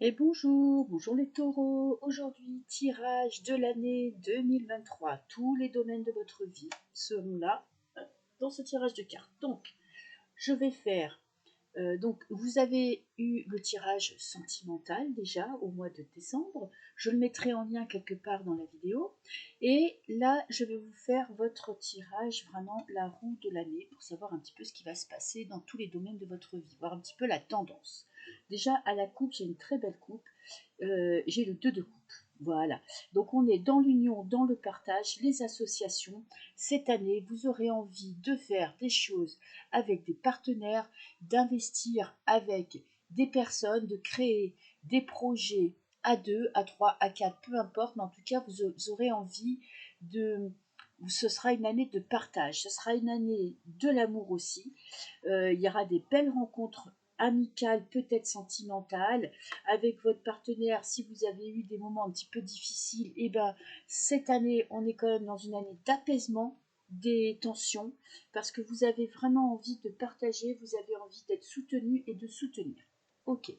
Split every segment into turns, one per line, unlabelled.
Et bonjour, bonjour les taureaux. Aujourd'hui, tirage de l'année 2023. Tous les domaines de votre vie seront là dans ce tirage de cartes. Donc, je vais faire. Donc, vous avez eu le tirage sentimental déjà au mois de décembre. Je le mettrai en lien quelque part dans la vidéo. Et là, je vais vous faire votre tirage, vraiment la roue de l'année, pour savoir un petit peu ce qui va se passer dans tous les domaines de votre vie, voir un petit peu la tendance. Déjà, à la coupe, j'ai une très belle coupe. J'ai le 2 de coupe. Voilà. Donc on est dans l'union, dans le partage, les associations. Cette année, vous aurez envie de faire des choses avec des partenaires, d'investir avec des personnes, de créer des projets à 2, à 3, à 4, peu importe, mais en tout cas, vous aurez envie de... Ce sera une année de partage, ce sera une année de l'amour aussi. Il y aura des belles rencontres amicales, peut-être sentimentales, avec votre partenaire. Si vous avez eu des moments un petit peu difficiles, et ben cette année, on est quand même dans une année d'apaisement des tensions, parce que vous avez vraiment envie de partager, vous avez envie d'être soutenu et de soutenir. Ok.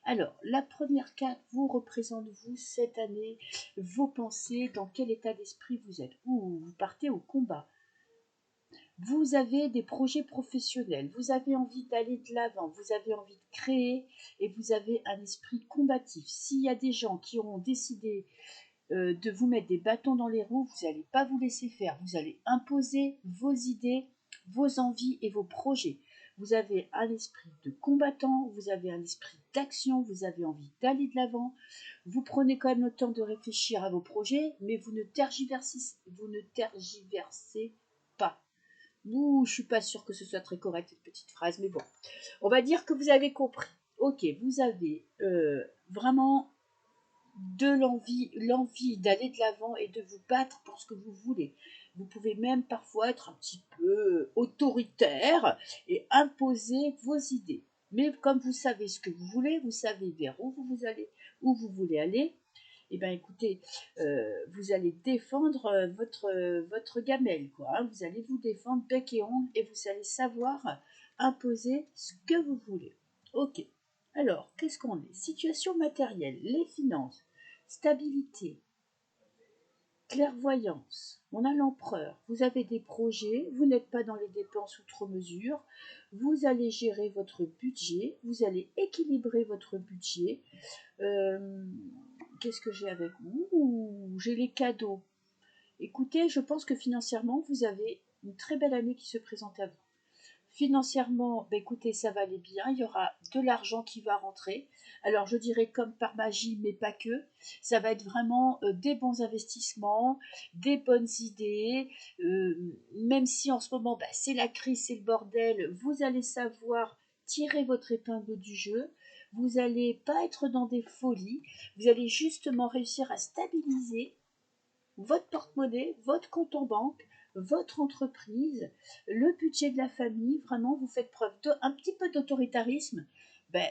Alors, la première carte vous représente, vous, cette année, vos pensées, dans quel état d'esprit vous êtes. Ou vous partez au combat, vous avez des projets professionnels, vous avez envie d'aller de l'avant, vous avez envie de créer et vous avez un esprit combatif. S'il y a des gens qui ont décidé de vous mettre des bâtons dans les roues, vous n'allez pas vous laisser faire, vous allez imposer vos idées, vos envies et vos projets. Vous avez un esprit de combattant, vous avez un esprit d'action, vous avez envie d'aller de l'avant, vous prenez quand même le temps de réfléchir à vos projets, mais vous ne tergiversez pas. Ouh, je suis pas sûre que ce soit très correct cette petite phrase, mais bon, on va dire que vous avez compris. Ok, vous avez vraiment de l'envie d'aller de l'avant et de vous battre pour ce que vous voulez. Vous pouvez même parfois être un petit peu autoritaire et imposer vos idées. Mais comme vous savez ce que vous voulez, vous savez vers où vous allez, où vous voulez aller, eh bien écoutez, vous allez défendre votre gamelle, quoi, hein. Vous allez vous défendre bec et ongle et vous allez savoir imposer ce que vous voulez. Ok. Alors, qu'est-ce qu'on est? Situation matérielle, les finances, stabilité, clairvoyance. On a l'empereur. Vous avez des projets, vous n'êtes pas dans les dépenses outre mesure. Vous allez gérer votre budget, vous allez équilibrer votre budget. Euh, Qu'est-ce que j'ai avec vous? J'ai les cadeaux. Écoutez, je pense que financièrement, vous avez une très belle année qui se présente à vous. Financièrement, bah écoutez, ça va aller bien, il y aura de l'argent qui va rentrer. Alors je dirais comme par magie, mais pas que. Ça va être vraiment des bons investissements, des bonnes idées. Même si en ce moment, bah, c'est la crise, c'est le bordel, vous allez savoir tirer votre épingle du jeu. Vous n'allez pas être dans des folies. Vous allez justement réussir à stabiliser votre porte-monnaie, votre compte en banque, votre entreprise, le budget de la famille. Vraiment, vous faites preuve d'un petit peu d'autoritarisme, ben,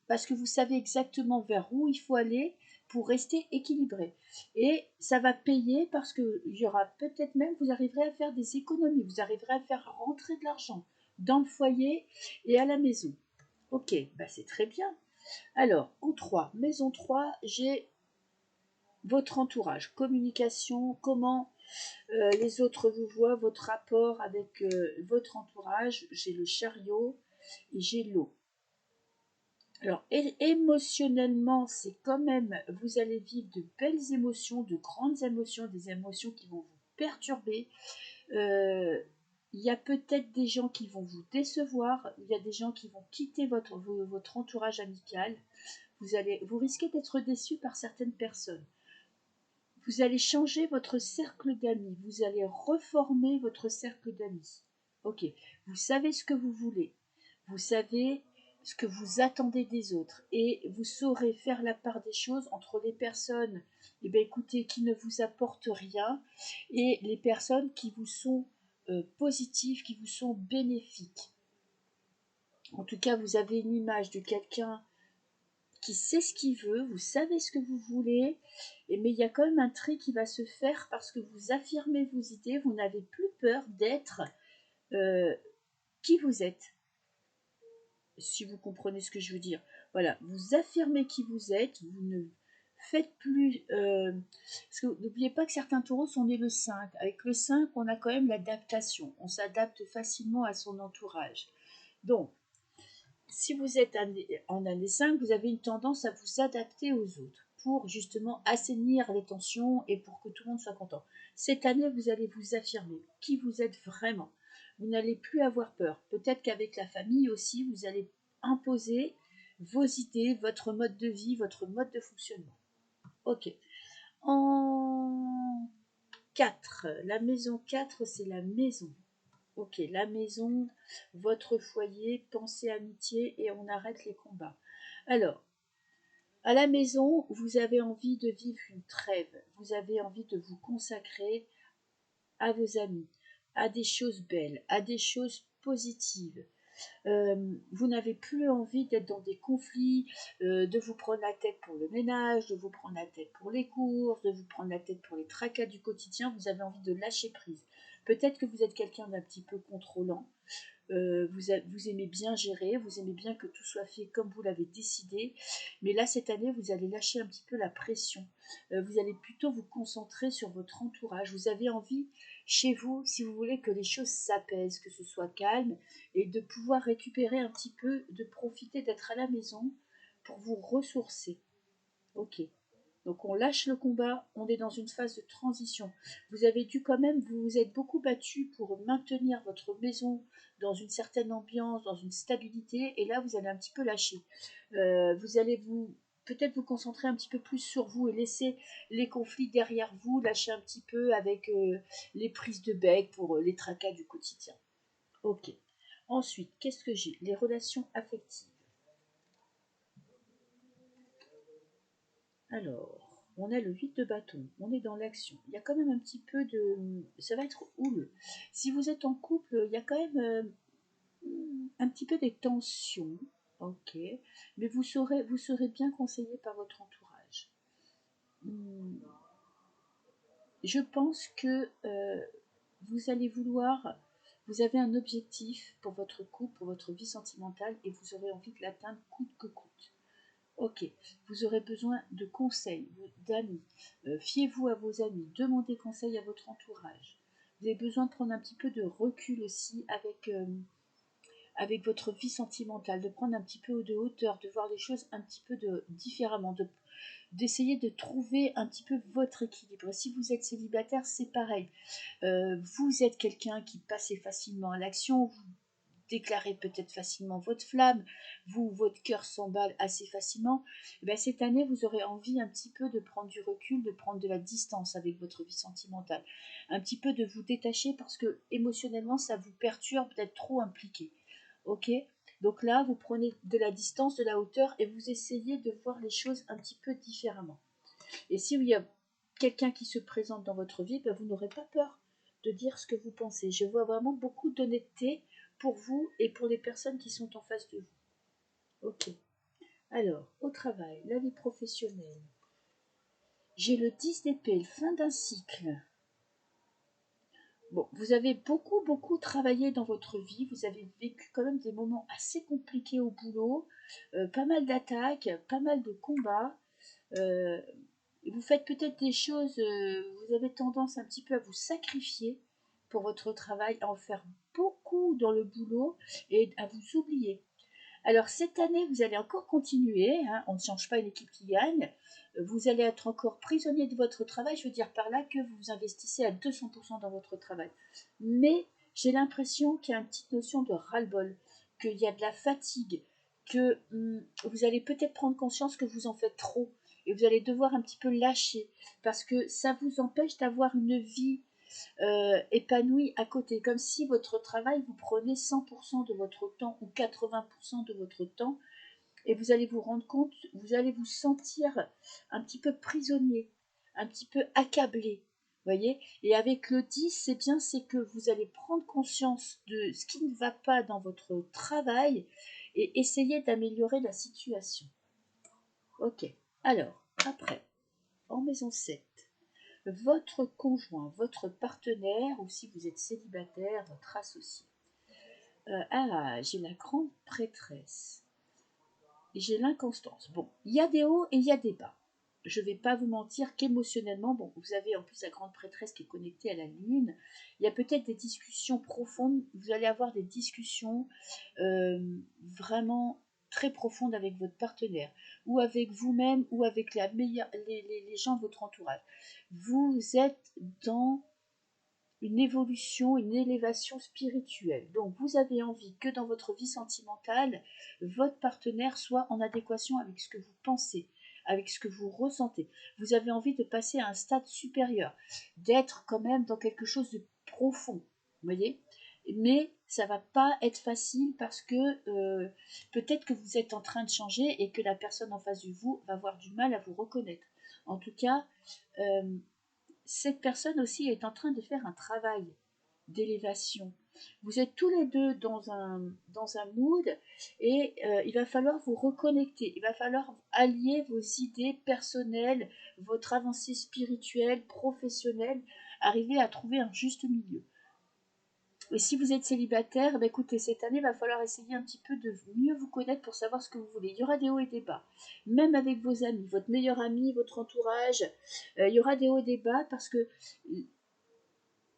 parce que vous savez exactement vers où il faut aller pour rester équilibré. Et ça va payer parce qu'il y aura peut-être même, vous arriverez à faire des économies, vous arriverez à faire rentrer de l'argent dans le foyer et à la maison. Ok, ben c'est très bien. Alors, en 3, maison 3, j'ai votre entourage, communication, comment les autres vous voient, votre rapport avec votre entourage. J'ai le chariot et j'ai l'eau. Alors, émotionnellement, c'est quand même, vous allez vivre de belles émotions, de grandes émotions, des émotions qui vont vous perturber. Euh, il y a peut-être des gens qui vont vous décevoir, il y a des gens qui vont quitter votre entourage amical. Vous risquez d'être déçu par certaines personnes. Vous allez changer votre cercle d'amis, vous allez reformer votre cercle d'amis. Ok, vous savez ce que vous voulez, vous savez ce que vous attendez des autres et vous saurez faire la part des choses entre les personnes écoutez, qui ne vous apportent rien et les personnes qui vous sont positives, qui vous sont bénéfiques. En tout cas, vous avez une image de quelqu'un qui sait ce qu'il veut, vous savez ce que vous voulez, mais il y a quand même un trait qui va se faire parce que vous affirmez vos idées, vous n'avez plus peur d'être euh, qui vous êtes. si vous comprenez ce que je veux dire. Voilà, vous affirmez qui vous êtes, vous ne faites plus... parce que n'oubliez pas que certains taureaux sont nés le 5. Avec le 5, on a quand même l'adaptation. On s'adapte facilement à son entourage. Donc, si vous êtes en année 5, vous avez une tendance à vous adapter aux autres pour justement assainir les tensions et pour que tout le monde soit content. Cette année, vous allez vous affirmer qui vous êtes vraiment. Vous n'allez plus avoir peur. Peut-être qu'avec la famille aussi, vous allez imposer vos idées, votre mode de vie, votre mode de fonctionnement. Ok. En 4, la maison 4, c'est la maison. Ok, la maison, votre foyer, pensée amitié et on arrête les combats. Alors, à la maison, vous avez envie de vivre une trêve, vous avez envie de vous consacrer à vos amis, à des choses belles, à des choses positives. Vous n'avez plus envie d'être dans des conflits, de vous prendre la tête pour le ménage, de vous prendre la tête pour les courses, de vous prendre la tête pour les tracas du quotidien. Vous avez envie de lâcher prise. Peut-être que vous êtes quelqu'un d'un petit peu contrôlant. Vous aimez bien gérer, vous aimez bien que tout soit fait comme vous l'avez décidé, mais là cette année vous allez lâcher un petit peu la pression, vous allez plutôt vous concentrer sur votre entourage, vous avez envie chez vous, si vous voulez, que les choses s'apaisent, que ce soit calme, et de pouvoir récupérer un petit peu, de profiter d'être à la maison pour vous ressourcer. Ok. Donc on lâche le combat, on est dans une phase de transition. Vous avez dû quand même, vous vous êtes beaucoup battu pour maintenir votre maison dans une certaine ambiance, dans une stabilité, et là vous allez un petit peu lâcher. Vous allez peut-être vous concentrer un petit peu plus sur vous et laisser les conflits derrière vous, lâcher un petit peu avec les prises de bec pour les tracas du quotidien. Ok. Ensuite, qu'est-ce que j'ai? Les relations affectives. Alors, on a le 8 de bâton, on est dans l'action. Il y a quand même un petit peu de... Ça va être houleux. Si vous êtes en couple, il y a quand même un petit peu des tensions. Ok. Mais vous serez bien conseillé par votre entourage. Hmm, Je pense que vous allez vouloir... Vous avez un objectif pour votre couple, pour votre vie sentimentale, et vous aurez envie de l'atteindre coûte que coûte. Ok, vous aurez besoin de conseils, d'amis. Fiez-vous à vos amis, demandez conseil à votre entourage. Vous avez besoin de prendre un petit peu de recul aussi avec votre vie sentimentale, de prendre un petit peu de hauteur, de voir les choses un petit peu différemment, d'essayer de trouver un petit peu votre équilibre. Si vous êtes célibataire, c'est pareil. Vous êtes quelqu'un qui passe facilement à l'action, vous déclarez peut-être facilement votre flamme, votre cœur s'emballe assez facilement, et bien cette année, vous aurez envie un petit peu de prendre du recul, de prendre de la distance avec votre vie sentimentale, un petit peu de vous détacher parce que émotionnellement, ça vous perturbe d'être trop impliqué. Ok. Donc là, vous prenez de la distance, de la hauteur et vous essayez de voir les choses un petit peu différemment. Et si il y a quelqu'un qui se présente dans votre vie, ben vous n'aurez pas peur de dire ce que vous pensez. Je vois vraiment beaucoup d'honnêteté pour vous et pour les personnes qui sont en face de vous. Ok. Alors, au travail, la vie professionnelle. J'ai le 10 d'épée, fin d'un cycle. Bon, vous avez beaucoup travaillé dans votre vie. Vous avez vécu quand même des moments assez compliqués au boulot, pas mal d'attaques, pas mal de combats. Euh, Vous faites peut-être des choses, vous avez tendance un petit peu à vous sacrifier pour votre travail, à en faire beaucoup dans le boulot et à vous oublier. Alors cette année, vous allez encore continuer, hein, on ne change pas une équipe qui gagne, vous allez être encore prisonnier de votre travail, je veux dire par là que vous vous investissez à 200% dans votre travail. Mais j'ai l'impression qu'il y a une petite notion de ras-le-bol, qu'il y a de la fatigue, que vous allez peut-être prendre conscience que vous en faites trop et vous allez devoir un petit peu lâcher parce que ça vous empêche d'avoir une vie épanoui à côté, comme si votre travail vous prenait 100% de votre temps ou 80% de votre temps, et vous allez vous rendre compte, vous allez vous sentir un petit peu prisonnier, un petit peu accablé, voyez. Et avec le 10, c'est bien, c'est que vous allez prendre conscience de ce qui ne va pas dans votre travail et essayer d'améliorer la situation. Ok, alors, après, en maison 7, votre conjoint, votre partenaire, ou si vous êtes célibataire, votre associé. J'ai la grande prêtresse. J'ai l'inconstance. Bon, il y a des hauts et il y a des bas. Je ne vais pas vous mentir qu'émotionnellement, bon, vous avez en plus la grande prêtresse qui est connectée à la lune. Il y a peut-être des discussions profondes. Vous allez avoir des discussions vraiment très profondes avec votre partenaire, ou avec vous-même, ou avec les gens de votre entourage. Vous êtes dans une évolution, une élévation spirituelle. Donc vous avez envie que dans votre vie sentimentale, votre partenaire soit en adéquation avec ce que vous pensez, avec ce que vous ressentez. Vous avez envie de passer à un stade supérieur, d'être quand même dans quelque chose de profond, vous voyez. Mais ça va pas être facile parce que peut-être que vous êtes en train de changer et que la personne en face de vous va avoir du mal à vous reconnaître. En tout cas, cette personne aussi est en train de faire un travail d'élévation. Vous êtes tous les deux dans un mood et il va falloir vous reconnecter. Il va falloir allier vos idées personnelles, votre avancée spirituelle, professionnelle, arriver à trouver un juste milieu. Et si vous êtes célibataire, bah écoutez, cette année, il va falloir essayer un petit peu de mieux vous connaître pour savoir ce que vous voulez. Il y aura des hauts et des bas, même avec vos amis, votre meilleur ami, votre entourage. Il y aura des hauts et des bas parce que il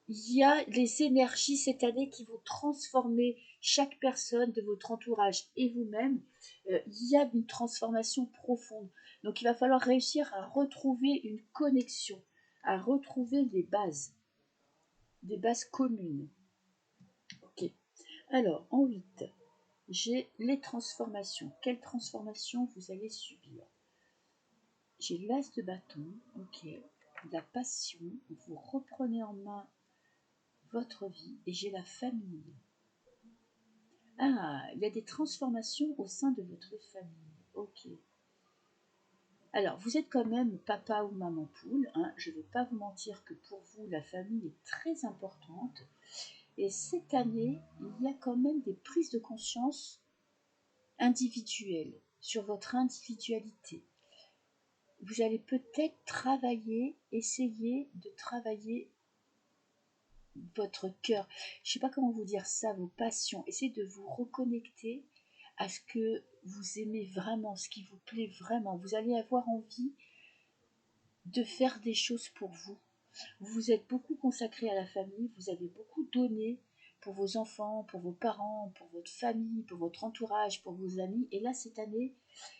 y a les énergies cette année qui vont transformer chaque personne de votre entourage et vous-même. Il y a une transformation profonde. Donc il va falloir réussir à retrouver une connexion, à retrouver des bases communes. Ok. Alors, en 8, j'ai les transformations. Quelles transformations vous allez subir? J'ai l'as de bâton, ok. La passion, vous reprenez en main votre vie, et j'ai la famille. Ah, il y a des transformations au sein de votre famille. Ok. Alors, vous êtes quand même papa ou maman poule. Hein. Je ne vais pas vous mentir que pour vous, la famille est très importante. Et cette année, il y a quand même des prises de conscience individuelles sur votre individualité. Vous allez peut-être travailler, essayer de travailler votre cœur. Je ne sais pas comment vous dire ça, vos passions. Essayez de vous reconnecter à ce que vous aimez vraiment, ce qui vous plaît vraiment. Vous allez avoir envie de faire des choses pour vous. Vous vous êtes beaucoup consacré à la famille, vous avez beaucoup donné pour vos enfants, pour vos parents, pour votre famille, pour votre entourage, pour vos amis. Et là, cette année,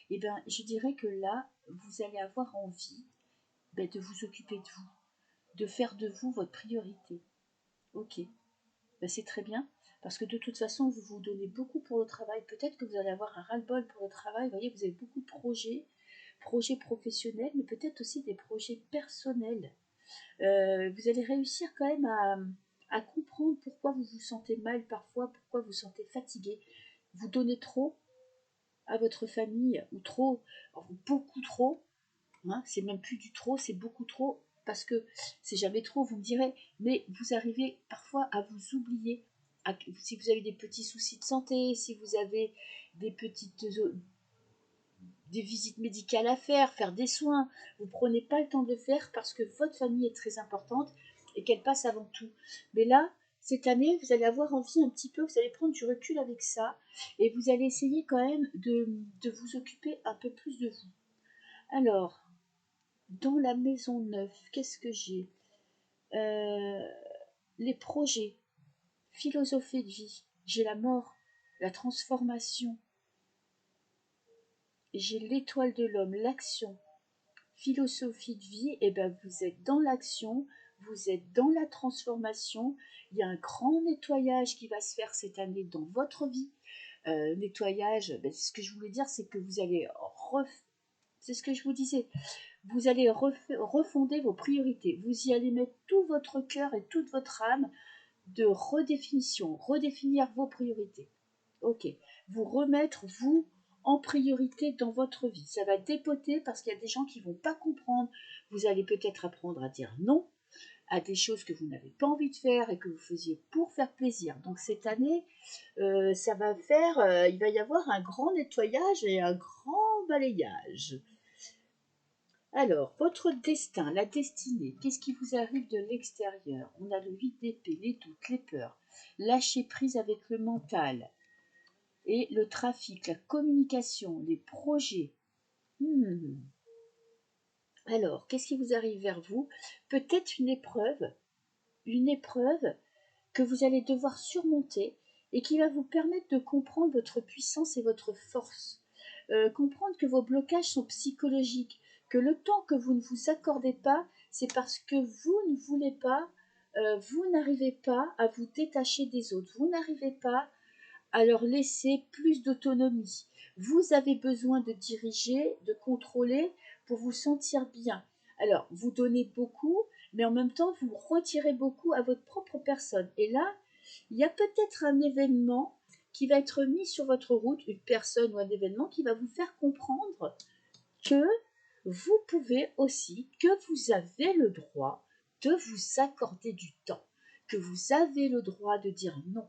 eh ben, je dirais que là, vous allez avoir envie de vous occuper de vous, de faire de vous votre priorité. Ok, ben, c'est très bien, parce que de toute façon, vous vous donnez beaucoup pour le travail. Peut-être que vous allez avoir un ras-le-bol pour le travail. Vous voyez, vous avez beaucoup de projets professionnels, mais peut-être aussi des projets personnels. Vous allez réussir quand même à comprendre pourquoi vous vous sentez mal parfois, pourquoi vous vous sentez fatigué. Vous donnez trop à votre famille, ou trop, beaucoup trop, hein, c'est même plus du trop, c'est beaucoup trop, parce que c'est jamais trop, vous me direz, mais vous arrivez parfois à vous oublier. Si vous avez des petits soucis de santé, si vous avez des des visites médicales à faire des soins, vous prenez pas le temps de le faire parce que votre famille est très importante et qu'elle passe avant tout. Mais là, cette année, vous allez avoir envie un petit peu, vous allez prendre du recul avec ça et vous allez essayer quand même de vous occuper un peu plus de vous. Alors, dans la maison neuve, qu'est-ce que j'ai? Euh, les projets, philosophie de vie, j'ai la mort, la transformation, j'ai l'étoile de l'homme, l'action, philosophie de vie, et ben vous êtes dans l'action, vous êtes dans la transformation. Il y a un grand nettoyage qui va se faire cette année dans votre vie. Nettoyage, ben, ce que je voulais dire, c'est que vous allez c'est ce que je vous disais, vous allez refonder vos priorités. Vous y allez mettre tout votre cœur et toute votre âme de redéfinition, redéfinir vos priorités. Ok, vous remettre, vous, en priorité dans votre vie. Ça va dépoter parce qu'il y a des gens qui ne vont pas comprendre. Vous allez peut-être apprendre à dire non à des choses que vous n'avez pas envie de faire et que vous faisiez pour faire plaisir. Donc cette année, ça va faire, il va y avoir un grand nettoyage et un grand balayage. Alors, votre destin, la destinée, qu'est-ce qui vous arrive de l'extérieur? On a le 8 d'épée, les doutes, les peurs, lâcher prise avec le mental et le trafic, la communication, les projets. Hmm. Alors, qu'est-ce qui vous arrive vers vous? Peut-être une épreuve que vous allez devoir surmonter et qui va vous permettre de comprendre votre puissance et votre force. Comprendre que vos blocages sont psychologiques, que le temps que vous ne vous accordez pas, c'est parce que vous ne voulez pas, vous n'arrivez pas à vous détacher des autres, vous n'arrivez pas à leur laisser plus d'autonomie. Vous avez besoin de diriger, de contrôler pour vous sentir bien. Alors, vous donnez beaucoup, mais en même temps, vous retirez beaucoup à votre propre personne. Et là, il y a peut-être un événement qui va être mis sur votre route, une personne ou un événement qui va vous faire comprendre que vous pouvez aussi, que vous avez le droit de vous accorder du temps, que vous avez le droit de dire non,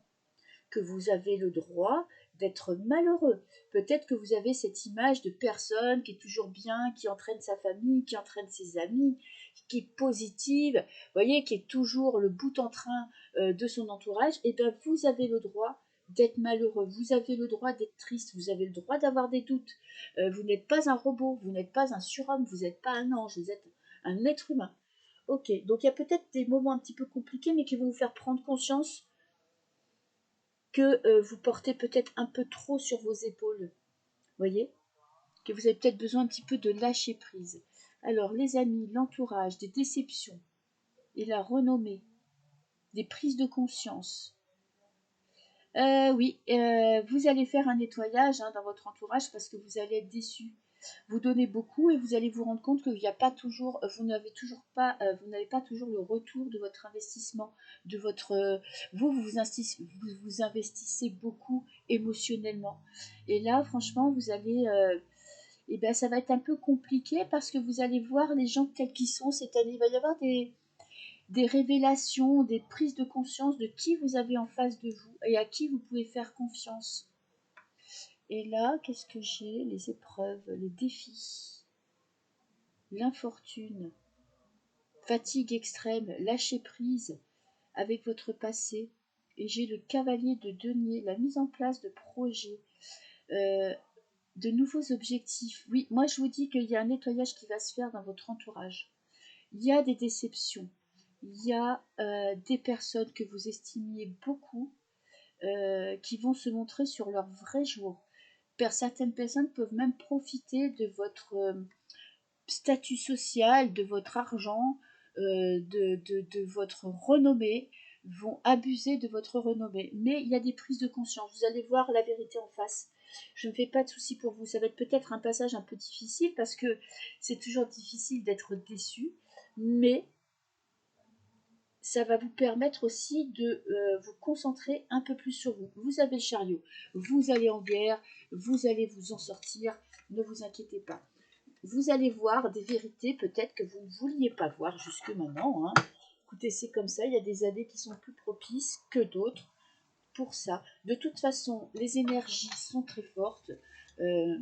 que vous avez le droit d'être malheureux. Peut-être que vous avez cette image de personne qui est toujours bien, qui entraîne sa famille, qui entraîne ses amis, qui est positive, vous voyez, qui est toujours le bout en train de son entourage. Et bien vous avez le droit d'être malheureux, vous avez le droit d'être triste, vous avez le droit d'avoir des doutes. Vous n'êtes pas un robot, vous n'êtes pas un surhomme, vous n'êtes pas un ange, vous êtes un être humain. Ok, donc il y a peut-être des moments un petit peu compliqués, mais qui vont vous faire prendre conscience que vous portez peut-être un peu trop sur vos épaules. Voyez, que vous avez peut-être besoin un petit peu de lâcher prise. Alors, les amis, l'entourage, des déceptions et la renommée, des prises de conscience. Oui, vous allez faire un nettoyage dans votre entourage parce que vous allez être déçu. Vous donnez beaucoup et vous allez vous rendre compte qu'il n'y a pas toujours, vous n'avez pas toujours le retour de votre investissement, de votre, vous investissez beaucoup émotionnellement. Et là, franchement, vous allez, et ben, ça va être un peu compliqué parce que vous allez voir les gens tels qu'ils sont. C'est-à-dire, il va y avoir des révélations, des prises de conscience de qui vous avez en face de vous et à qui vous pouvez faire confiance. Et là, qu'est-ce que j'ai? Les épreuves, les défis, l'infortune, fatigue extrême, lâcher prise avec votre passé. Et j'ai le cavalier de denier, la mise en place de projets, euh, de nouveaux objectifs. Oui, moi je vous dis qu'il y a un nettoyage qui va se faire dans votre entourage. Il y a des déceptions, il y a des personnes que vous estimiez beaucoup qui vont se montrer sur leur vrai jour. Certaines personnes peuvent même profiter de votre statut social, de votre argent, de votre renommée, vont abuser de votre renommée. Mais il y a des prises de conscience. Vous allez voir la vérité en face. Je ne fais pas de soucis pour vous. Ça va être peut-être un passage un peu difficile parce que c'est toujours difficile d'être déçu. Mais ça va vous permettre aussi de vous concentrer un peu plus sur vous. Vous avez le chariot, vous allez en guerre, vous allez vous en sortir, ne vous inquiétez pas. Vous allez voir des vérités peut-être que vous ne vouliez pas voir jusque maintenant. Écoutez, c'est comme ça, il y a des années qui sont plus propices que d'autres pour ça. De toute façon, les énergies sont très fortes. Euh,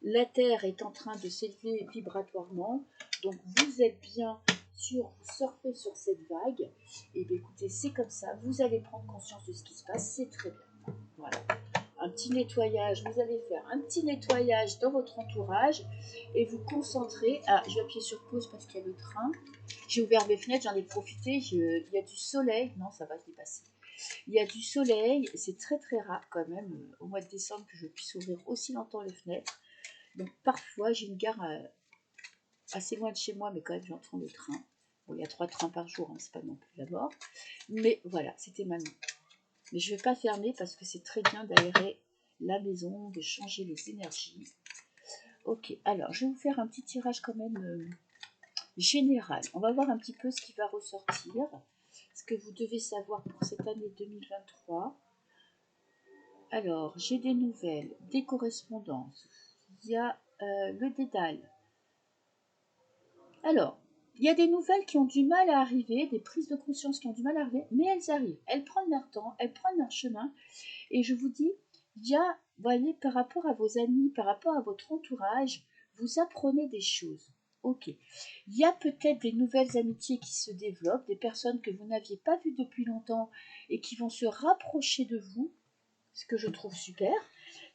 la Terre est en train de s'élever vibratoirement, donc vous êtes bien sur, vous surfez sur cette vague, et bien écoutez, c'est comme ça, vous allez prendre conscience de ce qui se passe, c'est très bien. Voilà. Un petit nettoyage, vous allez faire un petit nettoyage dans votre entourage et vous concentrer. Ah, je vais appuyer sur pause parce qu'il y a le train. J'ai ouvert mes fenêtres, j'en ai profité, il y a du soleil, non ça va se dépasser. Il y a du soleil, c'est très très rare quand même au mois de décembre que je puisse ouvrir aussi longtemps les fenêtres. Donc parfois j'ai une gare assez loin de chez moi, mais quand même j'entends le train. Bon, il y a 3 trains par jour, c'est pas non plus la mort. Mais voilà, c'était maintenant. Mais je ne vais pas fermer parce que c'est très bien d'aérer la maison, de changer les énergies. Ok, alors je vais vous faire un petit tirage quand même général. On va voir un petit peu ce qui va ressortir, ce que vous devez savoir pour cette année 2023. Alors, j'ai des nouvelles, des correspondances. Il y a le dédale. Alors, il y a des nouvelles qui ont du mal à arriver, des prises de conscience qui ont du mal à arriver, mais elles arrivent. Elles prennent leur temps, elles prennent leur chemin. Et je vous dis, il y a, voyez, par rapport à vos amis, par rapport à votre entourage, vous apprenez des choses. Ok. Il y a peut-être des nouvelles amitiés qui se développent, des personnes que vous n'aviez pas vues depuis longtemps et qui vont se rapprocher de vous, ce que je trouve super.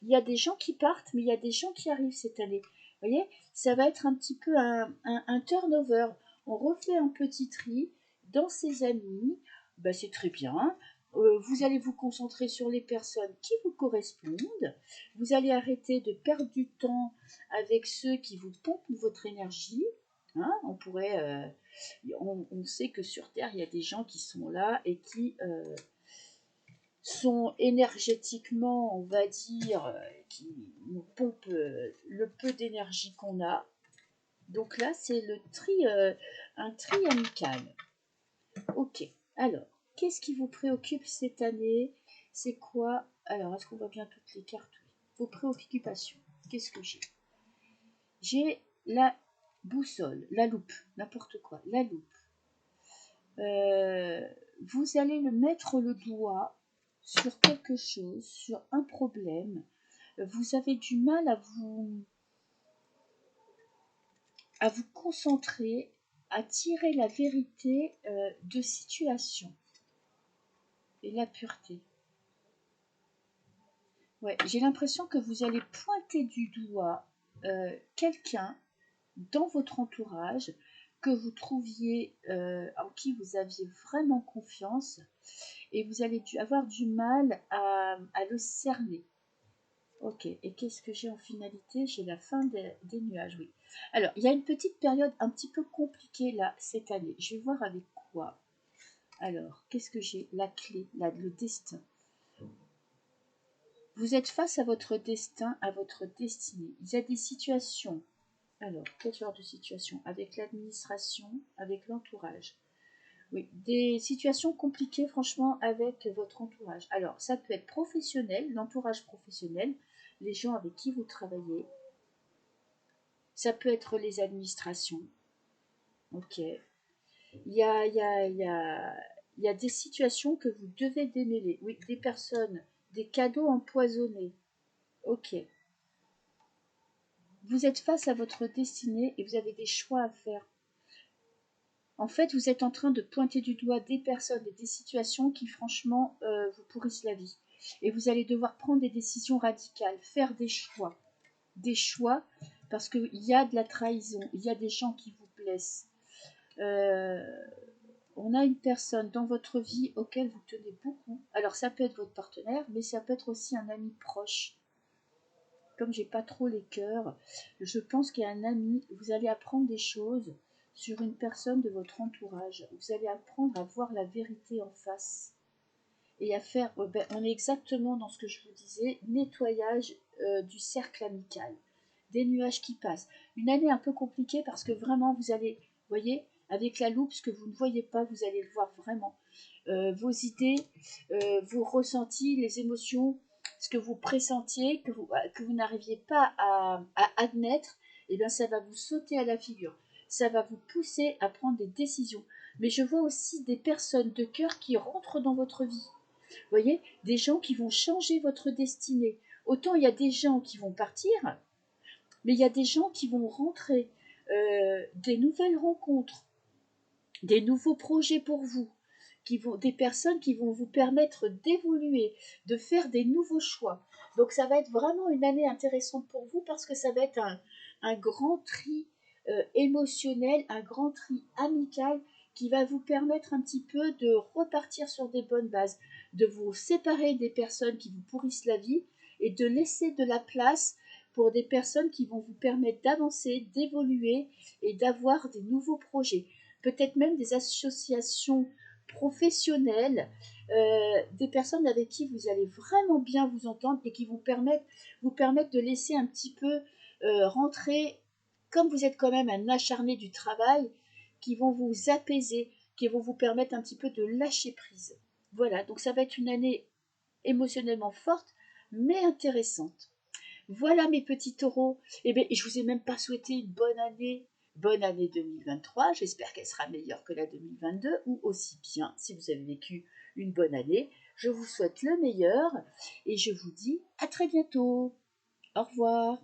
Il y a des gens qui partent, mais il y a des gens qui arrivent cette année. Vous voyez, ça va être un petit peu un turnover. On refait un petit tri dans ses amis. Ben, c'est très bien. Vous allez vous concentrer sur les personnes qui vous correspondent. Vous allez arrêter de perdre du temps avec ceux qui vous pompent votre énergie. Hein, on sait que sur Terre, il y a des gens qui sont là et qui sont énergétiquement, on va dire, qui nous pompent le peu d'énergie qu'on a. Donc là, c'est un tri amical. Ok, alors, qu'est-ce qui vous préoccupe cette année? C'est quoi? Alors, est-ce qu'on voit bien toutes les cartes? Vos préoccupations. Qu'est-ce que j'ai? J'ai la boussole, la loupe, n'importe quoi, la loupe. Vous allez mettre le doigt sur quelque chose, sur un problème. Vous avez du mal à vous concentrer, à tirer la vérité de situation et la pureté. Ouais, j'ai l'impression que vous allez pointer du doigt quelqu'un dans votre entourage que vous trouviez, en qui vous aviez vraiment confiance, et vous allez avoir du mal à le cerner. Ok, et qu'est-ce que j'ai en finalité? J'ai la fin des nuages, oui. Alors, il y a une petite période un petit peu compliquée là, cette année. Je vais voir avec quoi. Alors, qu'est-ce que j'ai? La clé, le destin. Vous êtes face à votre destin, à votre destinée. Il y a des situations. Alors, quel genre de situation? Avec l'administration, avec l'entourage. Oui, des situations compliquées, franchement, avec votre entourage. Alors, ça peut être professionnel, l'entourage professionnel, les gens avec qui vous travaillez. Ça peut être les administrations. Ok. Il y a des situations que vous devez démêler. Oui, des personnes, des cadeaux empoisonnés. Ok. Vous êtes face à votre destinée et vous avez des choix à faire. En fait, vous êtes en train de pointer du doigt des personnes et des situations qui, franchement, vous pourrissent la vie. Et vous allez devoir prendre des décisions radicales, faire des choix. Des choix, parce qu'il y a de la trahison, il y a des gens qui vous blessent. On a une personne dans votre vie auquel vous tenez beaucoup. Alors, ça peut être votre partenaire, mais ça peut être aussi un ami proche. Comme j'ai pas trop les cœurs, je pense qu'il y a un ami, vous allez apprendre des choses sur une personne de votre entourage. Vous allez apprendre à voir la vérité en face et à faire, on est exactement dans ce que je vous disais, nettoyage du cercle amical, des nuages qui passent. Une année un peu compliquée parce que vraiment vous allez, voyez, avec la loupe, ce que vous ne voyez pas, vous allez le voir vraiment. Vos idées, vos ressentis, les émotions, ce que vous pressentiez, que vous n'arriviez pas à admettre, et bien ça va vous sauter à la figure. Ça va vous pousser à prendre des décisions. Mais je vois aussi des personnes de cœur qui rentrent dans votre vie. Vous voyez, des gens qui vont changer votre destinée. Autant il y a des gens qui vont partir, mais il y a des gens qui vont rentrer, des nouvelles rencontres, des nouveaux projets pour vous, des personnes qui vont vous permettre d'évoluer, de faire des nouveaux choix. Donc ça va être vraiment une année intéressante pour vous parce que ça va être un grand tri émotionnel, un grand tri amical qui va vous permettre un petit peu de repartir sur des bonnes bases, de vous séparer des personnes qui vous pourrissent la vie et de laisser de la place pour des personnes qui vont vous permettre d'avancer, d'évoluer et d'avoir des nouveaux projets. Peut-être même des associations professionnelles, des personnes avec qui vous allez vraiment bien vous entendre et qui vous permettent de laisser un petit peu rentrer, comme vous êtes quand même un acharné du travail, qui vont vous apaiser, qui vont vous permettre un petit peu de lâcher prise. Voilà, donc ça va être une année émotionnellement forte, mais intéressante. Voilà mes petits taureaux. Eh bien, je vous ai même pas souhaité une bonne année. Bonne année 2023. J'espère qu'elle sera meilleure que la 2022 ou aussi bien si vous avez vécu une bonne année. Je vous souhaite le meilleur et je vous dis à très bientôt. Au revoir.